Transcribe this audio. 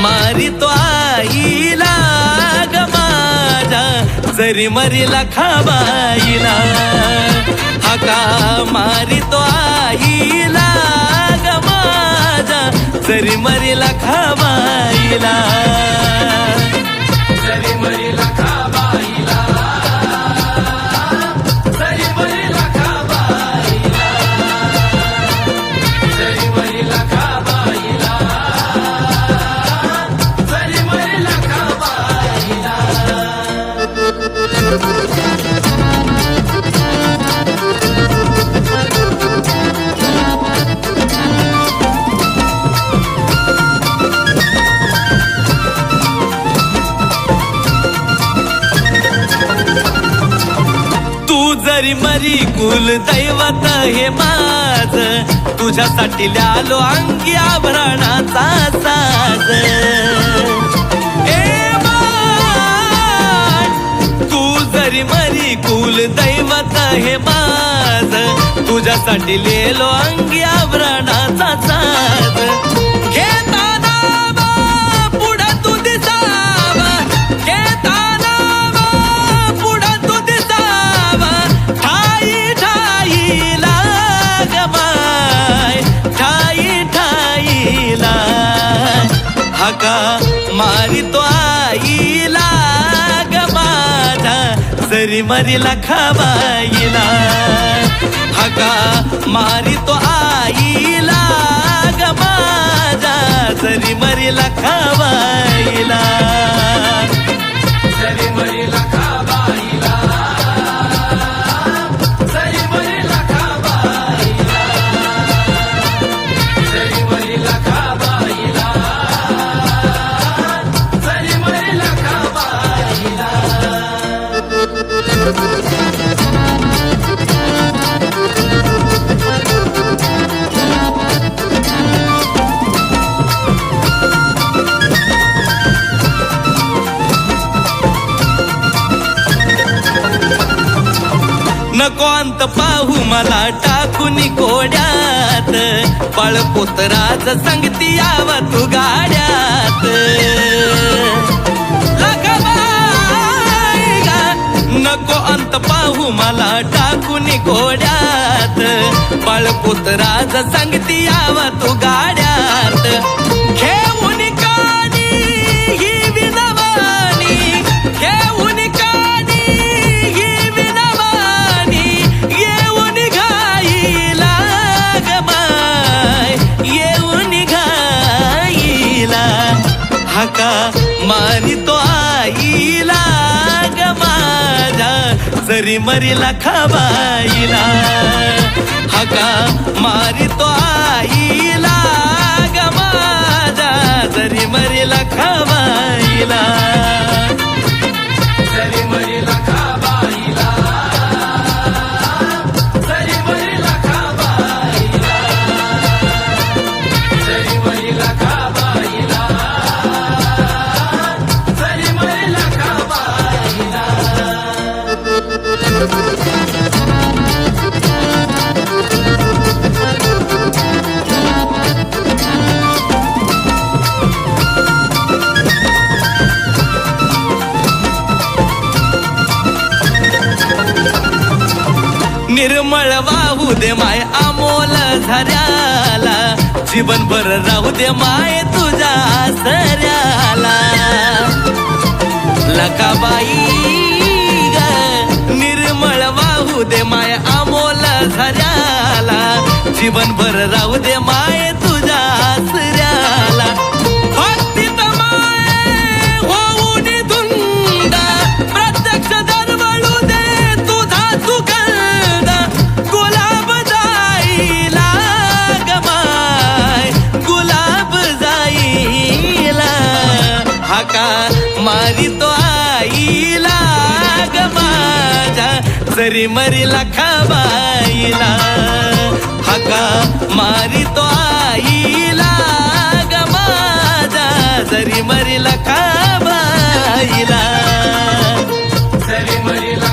मारितो आईला ग माझ्या जरी मरीला खाबाईला हाका मारितो आईला ग माझ्या जरी मरीला खाबाईला जरी मरीला खाबाईला जरी मरीला खाबाईला जरी मरीला खाबाईला जरी मरी कुल दैवत हे माझ तुझ्यासाठी ल्यालो अंगी आभरणाचा साज ए तू जरी मरी कुल दैवत हे माझ तुझ्यासाठी लिहिलो अंगी आभरणाचा साज घेताना पुढं तू दिसावा घेताना पुढं तू दिसावा ठाई ठाईला गमाय ठाई ठाईला हाका मारितो आईला ग माझा जरी मरीला खाबाईला हाका मारितो आईला ग माझा जरी मरीला खाबाईला जरी मरीला खाबाईला जरी मरीला खाबाईला जरी मरीला खाबाईला जरी मरीला खाबाईला नको अंत पाहू मला टाकून कोड्यात पळपुतराज संगती यावा तू गाड्यात नको अंत पाहू मला टाकून कोड्यात पळपुतराज संगती यावा तू गाड्यात घेऊन कानी ही विनवानी घेऊन कानी ही विनवानी येऊन घाईला गमाय येऊन घाईला हाका मारितो आईला ग माझा जरी मरीला खाबाईला हाका मारितो आईला ग माझा जरी मरीला खाबाईला जरी मरीला खाबाईला जरी मरीला खाबाईला जरी मरीला खाबाईला जरी मरीला खाबाईला निर्मळ वाहू दे माय अमोल झऱ्याला जीवनभर राहू दे माय तुझ्या आसऱ्याला लकाबाई ग निर्मळ वाहू दे माय अमोल झऱ्याला जीवनभर राहू दे माय तुझ्या आसऱ्याला भक्तीत माय होऊन हाका मारितो आईला ग माझ्या जरी मरीला खाबाईला हाका मारितो आईला ग माझ्या जरी मरीला खाबाईला जरी मरीला